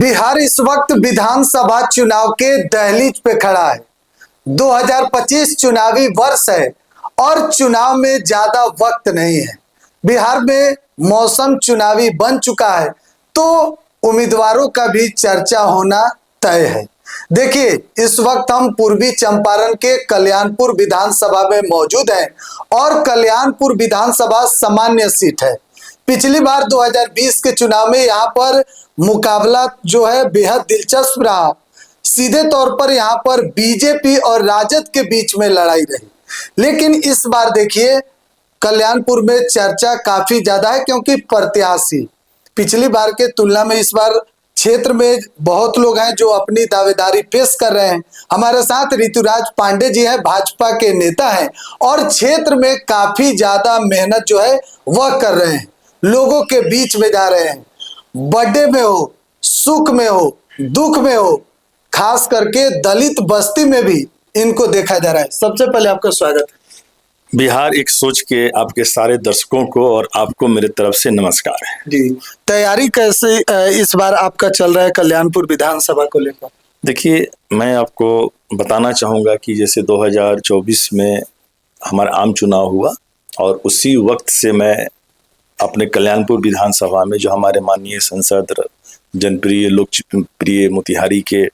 बिहार इस वक्त विधानसभा चुनाव के दहलीज पे खड़ा है। 2025 चुनावी वर्ष है और चुनाव में ज्यादा वक्त नहीं है। बिहार में मौसम चुनावी बन चुका है तो उम्मीदवारों का भी चर्चा होना तय है। देखिए, इस वक्त हम पूर्वी चंपारण के कल्याणपुर विधानसभा में मौजूद हैं और कल्याणपुर विधानसभा सामान्य सीट है। पिछली बार 2020 के चुनाव में यहाँ पर मुकाबला जो है बेहद दिलचस्प रहा। सीधे तौर पर यहाँ पर बीजेपी और राजद के बीच में लड़ाई रही, लेकिन इस बार देखिए कल्याणपुर में चर्चा काफी ज्यादा है क्योंकि प्रत्याशी पिछली बार के तुलना में इस बार क्षेत्र में बहुत लोग हैं जो अपनी दावेदारी पेश कर रहे हैं। हमारे साथ ऋतुराज पांडे जी हैं, भाजपा के नेता हैं और क्षेत्र में काफी ज्यादा मेहनत जो है वह कर रहे हैं, लोगों के बीच में जा रहे हैं। बर्थडे में हो, सुख में हो, दुख में हो, खास करके दलित बस्ती में भी इनको देखा जा रहा है। सबसे पहले आपका स्वागत है। बिहार एक सोच के आपके सारे दर्शकों को और आपको मेरे तरफ से नमस्कार है जी। तैयारी कैसे इस बार आपका चल रहा है कल्याणपुर विधानसभा को लेकर? देखिए, मैं आपको बताना चाहूँगा कि जैसे 2024 में हमारा आम चुनाव हुआ और उसी वक्त से मैं अपने कल्याणपुर विधानसभा में जो हमारे माननीय सांसद जनप्रिय लोकप्रिय मोतिहारी के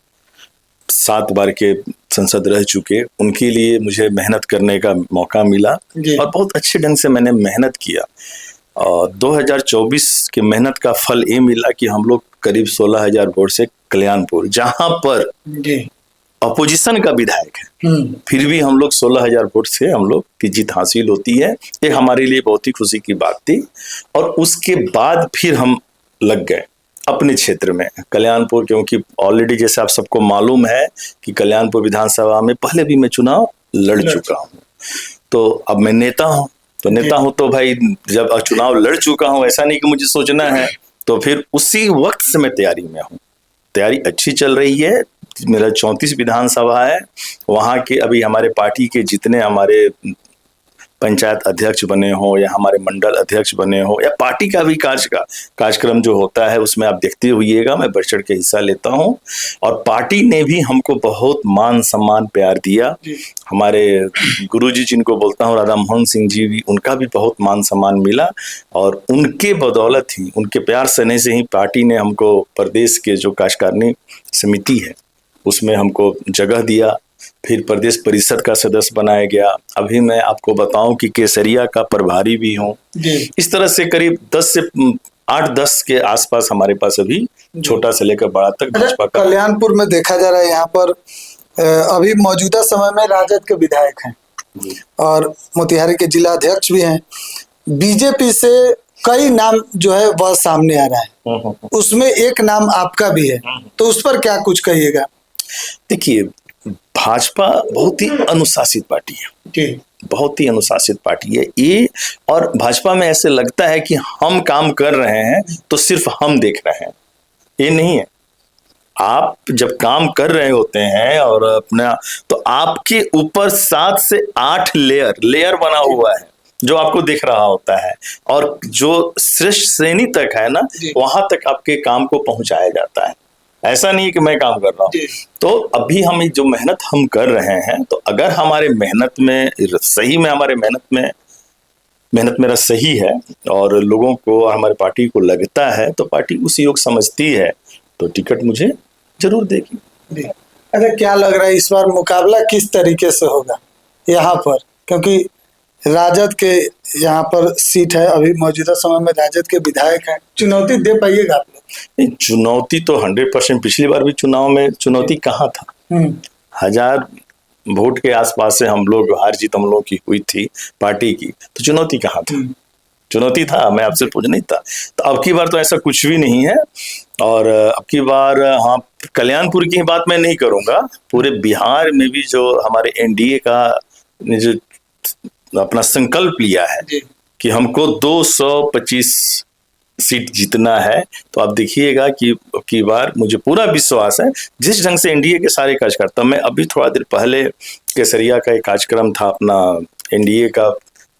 7 बार के संसद रह चुके, उनके लिए मुझे मेहनत करने का मौका मिला और बहुत अच्छे ढंग से मैंने मेहनत किया। और 2024 के मेहनत का फल ये मिला कि हम लोग करीब 16,000 वोट से कल्याणपुर, जहां पर अपोजिशन का विधायक है, फिर भी हम लोग 16,000 वोट से हम लोग की जीत हासिल होती है। ये हमारे लिए बहुत ही खुशी की बात थी। और उसके बाद फिर हम लग गए अपने क्षेत्र में कल्याणपुर, क्योंकि ऑलरेडी जैसे आप सबको मालूम है कि कल्याणपुर विधानसभा में पहले भी मैं चुनाव लड़ चुका हूँ। तो अब मैं नेता हूँ, तो नेता हूँ तो भाई जब चुनाव लड़ चुका हूँ, ऐसा नहीं कि मुझे सोचना है, तो फिर उसी वक्त से मैं तैयारी में हूँ। तैयारी अच्छी चल रही है। मेरा 34 विधानसभा है, वहाँ के अभी हमारे पार्टी के जितने हमारे पंचायत अध्यक्ष बने हो या हमारे मंडल अध्यक्ष बने हो या पार्टी का भी कार्यक्रम जो होता है उसमें आप देखते हुइएगा, मैं बढ़ चढ़ के हिस्सा लेता हूं। और पार्टी ने भी हमको बहुत मान सम्मान प्यार दिया। हमारे गुरुजी जिनको बोलता हूं राधा मोहन सिंह जी भी, उनका भी बहुत मान सम्मान मिला और उनके बदौलत ही, उनके प्यार सने से ही पार्टी ने हमको प्रदेश के जो कार्यकारिणी समिति है उसमें हमको जगह दिया। फिर प्रदेश परिषद का सदस्य बनाया गया। अभी मैं आपको बताऊं कि केसरिया का प्रभारी भी हूं। इस तरह से करीब 10 से 8-10 के आसपास हमारे पास अभी छोटा से लेकर बड़ा तक भाजपा का। कल्याणपुर में देखा जा रहा है यहाँ पर अभी मौजूदा समय में राजद के विधायक हैं और मोतिहारी के जिला अध्यक्ष भी हैं। बीजेपी से कई नाम जो है वह सामने आ रहा है, उसमें एक नाम आपका भी है, तो उस पर क्या कुछ कहिएगा? देखिए, भाजपा बहुत ही अनुशासित पार्टी है, बहुत ही अनुशासित पार्टी है ये। और भाजपा में ऐसे लगता है कि हम काम कर रहे हैं तो सिर्फ हम देख रहे हैं, ये नहीं है। आप जब काम कर रहे होते हैं और अपना, तो आपके ऊपर 7 से 8 लेयर बना हुआ है जो आपको दिख रहा होता है और जो श्रेष्ठ श्रेणी तक है ना, वहां तक आपके काम को पहुंचाया जाता है। ऐसा नहीं कि मैं काम कर रहा हूँ। तो अभी हम जो मेहनत हम कर रहे हैं, तो अगर हमारे मेहनत में सही में हमारे मेहनत मेरा सही है और लोगों को और हमारी पार्टी को लगता है तो पार्टी उस योग समझती है तो टिकट मुझे जरूर देगी। अच्छा, क्या लग रहा है इस बार मुकाबला किस तरीके से होगा यहाँ पर? क्योंकि राजद के यहाँ पर सीट है, अभी मौजूदा समय में राजद के विधायक हैं, चुनौती दे पाइएगा आप लोग? नहीं, चुनौती तो 100%। पिछली बार भी चुनाव में चुनौती कहाँ था? 1000 वोट के आसपास से हम लोग हार जीत हम लोग की हुई थी पार्टी की, तो चुनौती कहाँ था? चुनौती था, मैं आपसे पूछ नहीं था। तो अब की बार तो ऐसा कुछ भी नहीं है। और अब की बार हाँ, कल्याणपुर की बात मैं नहीं करूंगा, पूरे बिहार में भी जो हमारे एनडीए का जो अपना संकल्प लिया है कि हमको 225 सीट जीतना है, तो आप देखिएगा कि अब की बार मुझे पूरा विश्वास है जिस ढंग से एनडीए के सारे कार्यकर्ता, मैं अभी थोड़ा देर पहले केसरिया का एक कार्यक्रम था अपना एनडीए का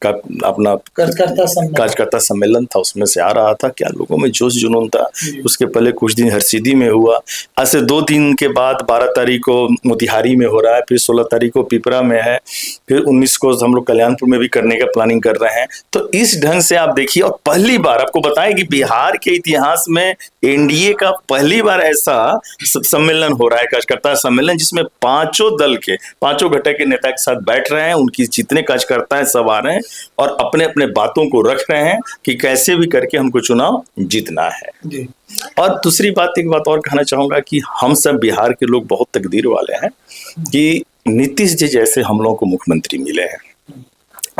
का अपना कार्यकर्ता सम्मेलन था, उसमें से आ रहा था। क्या लोगों में जोश जुनून था। उसके पहले कुछ दिन हरसिद्धि में हुआ, आज से 2 दिन के बाद 12 तारीख को मोतिहारी में हो रहा है, फिर 16 तारीख को पिपरा में है, फिर 19 को हम लोग कल्याणपुर में भी करने का प्लानिंग कर रहे हैं। तो इस ढंग से आप देखिए, और पहली बार आपको बताएं कि बिहार के इतिहास में एनडीए का पहली बार ऐसा सम्मेलन हो रहा है, कार्यकर्ता सम्मेलन, जिसमें 5 दल के 5 घटक के नेता के साथ बैठ रहे हैं। उनकी जितने कार्यकर्ता हैं सब आ रहे हैं और अपने अपने बातों को रख रहे हैं कि कैसे भी करके हमको चुनाव जीतना है जी। और दूसरी बात, एक बात और कहना चाहूंगा कि हम सब बिहार के लोग बहुत तकदीर वाले हैं कि नीतीश जी जैसे हम लोगों को मुख्यमंत्री मिले हैं।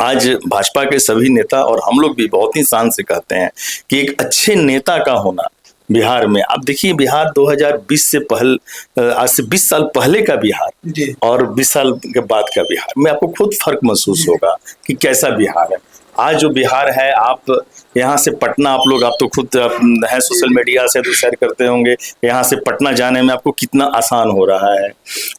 आज भाजपा के सभी नेता और हम लोग भी बहुत ही शान से कहते हैं कि एक अच्छे नेता का होना बिहार में। आप देखिए, बिहार 2020 से पहले, आज से 20 साल पहले का बिहार और 20 साल के बाद का बिहार में आपको खुद फर्क महसूस होगा कि कैसा बिहार है। आज जो बिहार है, आप यहाँ से पटना, आप तो खुद हैं, सोशल मीडिया से तो शेयर करते होंगे, यहाँ से पटना जाने में आपको कितना आसान हो रहा है।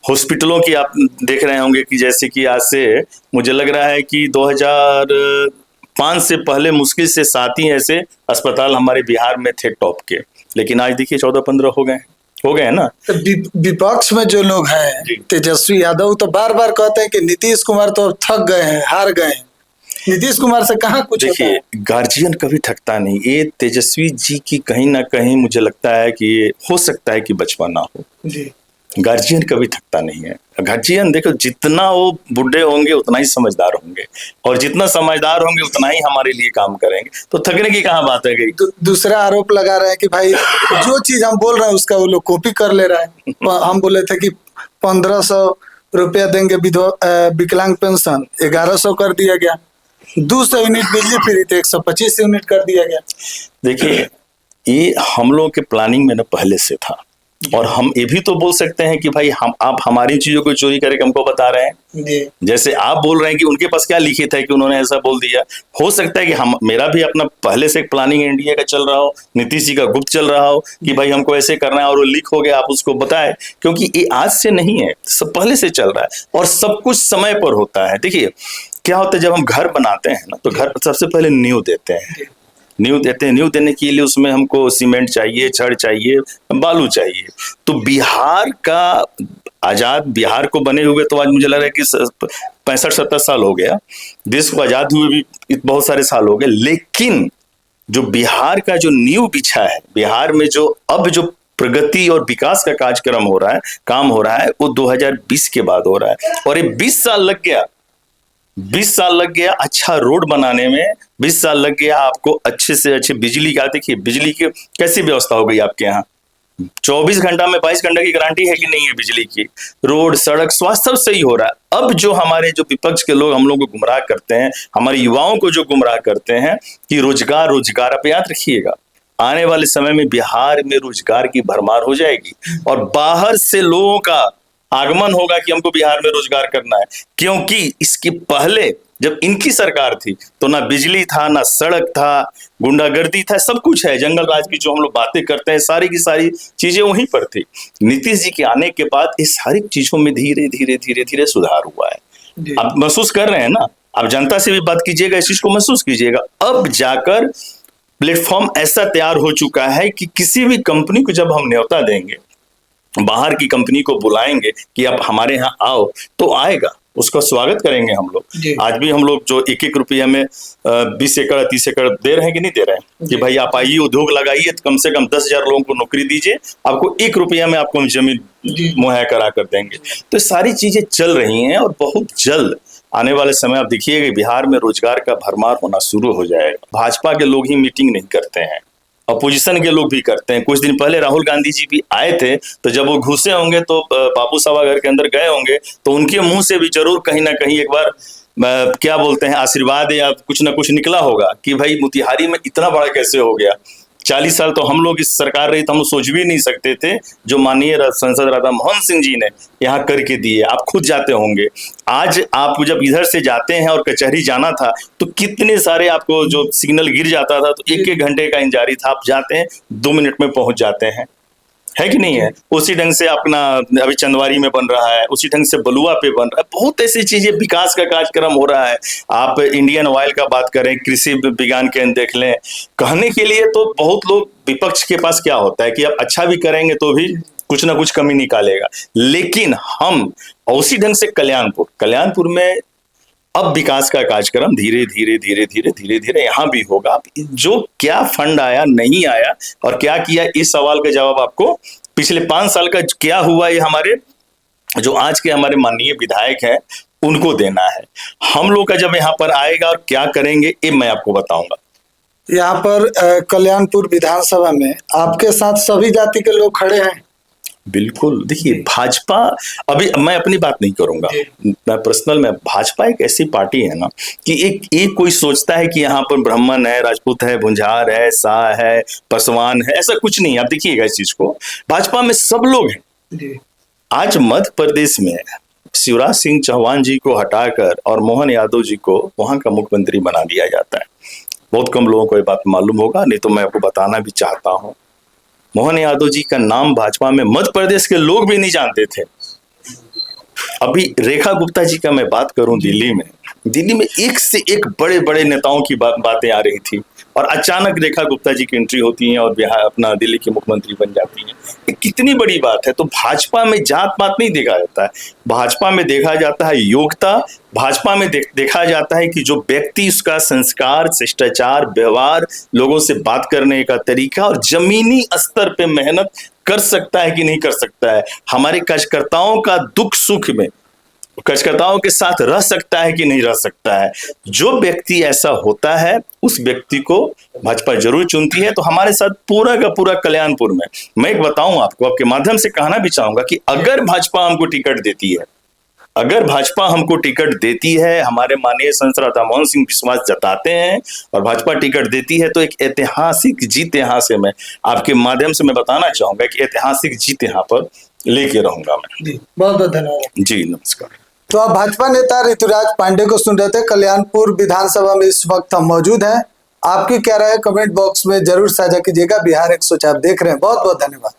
हॉस्पिटलों की आप देख रहे होंगे कि जैसे कि आज से मुझे लग रहा है कि 2005 से पहले मुश्किल से 7 ही ऐसे अस्पताल हमारे बिहार में थे टॉप के, लेकिन आज देखिए 14-15 हो गए हैं ना। तो विपक्ष में जो लोग हैं, तेजस्वी यादव तो बार बार कहते हैं कि नीतीश कुमार तो थक गए हैं, हार गए हैं, नीतीश कुमार से कहाँ कुछ। देखिए, गार्जियन कभी थकता नहीं। ये तेजस्वी जी की कहीं ना कहीं मुझे लगता है कि ये हो सकता है कि बचपना हो जी। गार्जियन कभी थकता नहीं है। गार्जियन देखो, जितना वो बुढ़े होंगे उतना ही समझदार होंगे, और जितना समझदार होंगे उतना ही हमारे लिए काम करेंगे, तो थकने की कहाँ बात है गई। दूसरा आरोप लगा रहे हैं कि भाई जो चीज हम बोल रहे हैं उसका वो लोग कॉपी कर ले रहा है। हम बोले थे कि 1500 रुपया देंगे विकलांग पेंशन, 1100 कर दिया गया। 200 यूनिट बिजली फ्री थे, 125 यूनिट कर दिया गया। देखिए, ये हम लोग के प्लानिंग में ना पहले से था, और हम ये भी तो बोल सकते हैं कि भाई आप हमारी चीजों को चोरी करके हमको बता रहे हैं। जैसे आप बोल रहे हैं कि उनके पास क्या लिखित है कि उन्होंने ऐसा बोल दिया। हो सकता है कि मेरा भी अपना पहले से एक प्लानिंग एनडीए का चल रहा हो, नीतीश जी का गुप्त चल रहा हो कि भाई हमको ऐसे करना है, और वो लीक हो गया, आप उसको बताएं, क्योंकि ये आज से नहीं है, सब पहले से चल रहा है और सब कुछ समय पर होता है। देखिए क्या होता है, जब हम घर बनाते हैं ना, तो घर सबसे पहले नींव देते हैं। नींव देने के लिए उसमें हमको सीमेंट चाहिए, छड़ चाहिए, बालू चाहिए। तो बिहार का आजाद बिहार को बने हुए तो आज मुझे लग रहा है कि 65-70 साल हो गया। देश को आजाद हुए भी बहुत सारे साल हो गए, लेकिन जो बिहार का जो नींव बिछा है, बिहार में जो अब जो प्रगति और विकास का कार्यक्रम हो रहा है, काम हो रहा है, वो 2020 के बाद हो रहा है। और ये 20 साल लग गया, 20 साल लग गया अच्छा रोड बनाने में, 20 साल लग गया आपको अच्छे से अच्छे बिजली का। देखिए बिजली की कैसी व्यवस्था हो गई आपके यहाँ, 24 घंटा में 22 घंटा की गारंटी है कि नहीं है बिजली की। रोड, सड़क, स्वास्थ्य सब सही हो रहा है। अब जो हमारे जो विपक्ष के लोग हम लोग को गुमराह करते हैं, हमारे युवाओं को जो गुमराह करते हैं कि रोजगार, आप याद रखिएगा, आने वाले समय में बिहार में रोजगार की भरमार हो जाएगी और बाहर से लोगों का आगमन होगा कि हमको बिहार में रोजगार करना है। क्योंकि इसके पहले जब इनकी सरकार थी तो ना बिजली था, ना सड़क था, गुंडागर्दी था, सब कुछ है। जंगल राज की जो हम लोग बातें करते हैं, सारी की सारी चीजें वहीं पर थी। नीतीश जी के आने के बाद इस सारी चीजों में धीरे धीरे सुधार हुआ है। आप महसूस कर रहे हैं ना, आप जनता से भी बात कीजिएगा, इस चीज को महसूस कीजिएगा। अब जाकर प्लेटफॉर्म ऐसा तैयार हो चुका है कि किसी भी कंपनी को जब हम न्योता देंगे, बाहर की कंपनी को बुलाएंगे कि आप हमारे यहाँ आओ, तो आएगा, उसका स्वागत करेंगे हम लोग। आज भी हम लोग जो 1-1 रुपया में 20 एकड़ 30 एकड़ दे रहे हैं कि नहीं दे रहे हैं कि भाई आप आइए, उद्योग लगाइए, तो कम से कम 10,000 लोगों को नौकरी दीजिए, आपको 1 रुपया में आपको जमीन मुहैया करा कर देंगे। तो सारी चीजें चल रही हैं और बहुत जल्द आने वाले समय आप देखिएगा बिहार में रोजगार का भरमार होना शुरू हो जाएगा। भाजपा के लोग ही मीटिंग नहीं करते हैं, अपोजिशन के लोग भी करते हैं। कुछ दिन पहले राहुल गांधी जी भी आए थे, तो जब वो घुसे होंगे तो बापू सभागार के अंदर गए होंगे, तो उनके मुंह से भी जरूर कहीं ना कहीं एक बार क्या बोलते हैं, आशीर्वाद या कुछ ना कुछ निकला होगा कि भाई मोतिहारी में इतना बड़ा कैसे हो गया। 40 साल तो हम लोग इस सरकार रही तो हम सोच भी नहीं सकते थे जो माननीय सांसद राधा मोहन सिंह जी ने यहाँ करके दिए। आप खुद जाते होंगे, आज आप जब इधर से जाते हैं और कचहरी जाना था तो कितने सारे आपको जो सिग्नल गिर जाता था तो 1-1 घंटे का इंतजारी था, आप जाते हैं 2 मिनट में पहुंच जाते हैं, है कि नहीं है? उसी ढंग से अपना अभी चंदवारी में बन रहा है, उसी ढंग से बलुआ पे बन रहा है, बहुत ऐसी चीजें विकास का कार्यक्रम हो रहा है। आप इंडियन ऑयल का बात करें, कृषि विज्ञान केंद्र देख लें, कहने के लिए तो बहुत लोग, विपक्ष के पास क्या होता है कि अब अच्छा भी करेंगे तो भी कुछ ना कुछ कमी निकालेगा, लेकिन हम उसी ढंग से कल्याणपुर में अब विकास का कार्यक्रम धीरे धीरे यहाँ भी होगा। जो क्या फंड आया, नहीं आया और क्या किया, इस सवाल का जवाब आपको पिछले 5 साल का क्या हुआ, ये हमारे जो आज के हमारे माननीय विधायक हैं उनको देना है। हम लोग का जब यहाँ पर आएगा और क्या करेंगे ये मैं आपको बताऊंगा। यहाँ पर कल्याणपुर विधानसभा में आपके साथ सभी जाति के लोग खड़े हैं। बिल्कुल, देखिए भाजपा, अभी मैं अपनी बात नहीं करूंगा, मैं पर्सनल में, भाजपा एक ऐसी पार्टी है ना कि एक कोई सोचता है कि यहाँ पर ब्राह्मण है, राजपूत है, भुंजार है, शाह है, पासवान है, ऐसा कुछ नहीं। आप देखिएगा इस चीज को, भाजपा में सब लोग हैं। आज मध्य प्रदेश में शिवराज सिंह चौहान जी को हटाकर और मोहन यादव जी को वहां का मुख्यमंत्री बना दिया जाता है। बहुत कम लोगों को ये बात मालूम होगा, नहीं तो मैं आपको बताना भी चाहता हूँ। मोहन यादव जी का नाम भाजपा में मध्य प्रदेश के लोग भी नहीं जानते थे। अभी रेखा गुप्ता जी का मैं बात करूं, दिल्ली में एक से एक बड़े बड़े नेताओं की बातें आ रही थी और अचानक रेखा गुप्ता जी की एंट्री होती है और बिहार अपना दिल्ली की मुख्यमंत्री बन जाती है। ये कितनी बड़ी बात है। तो भाजपा में जात पात नहीं देखा जाता है, भाजपा में देखा जाता है योग्यता, भाजपा में देखा जाता है कि जो व्यक्ति, उसका संस्कार, शिष्टाचार, व्यवहार, लोगों से बात करने का तरीका और जमीनी स्तर पे मेहनत कर सकता है कि नहीं कर सकता है, हमारे कार्यकर्ताओं का दुख सुख में कार्यकर्ताओं के साथ रह सकता है कि नहीं रह सकता है। जो व्यक्ति ऐसा होता है उस व्यक्ति को भाजपा जरूर चुनती है। तो हमारे साथ पूरा का पूरा कल्याणपुर में, मैं एक बताऊं आपको, आपके माध्यम से कहना भी चाहूंगा कि अगर भाजपा हमको टिकट देती है, हमारे माननीय सांसद राधा मोहन सिंह विश्वास जताते हैं और भाजपा टिकट देती है, तो एक ऐतिहासिक जीत यहाँ से मैं आपके माध्यम से मैं बताना चाहूंगा कि ऐतिहासिक जीत यहाँ पर लेके रहूंगा मैं। बहुत बहुत धन्यवाद जी, नमस्कार। तो आप भाजपा नेता ऋतुराज पांडे को सुन रहे थे। कल्याणपुर विधानसभा में इस वक्त हम मौजूद हैं। आपकी क्या राय है कमेंट बॉक्स में जरूर साझा कीजिएगा। बिहार 104 देख रहे हैं, बहुत बहुत धन्यवाद।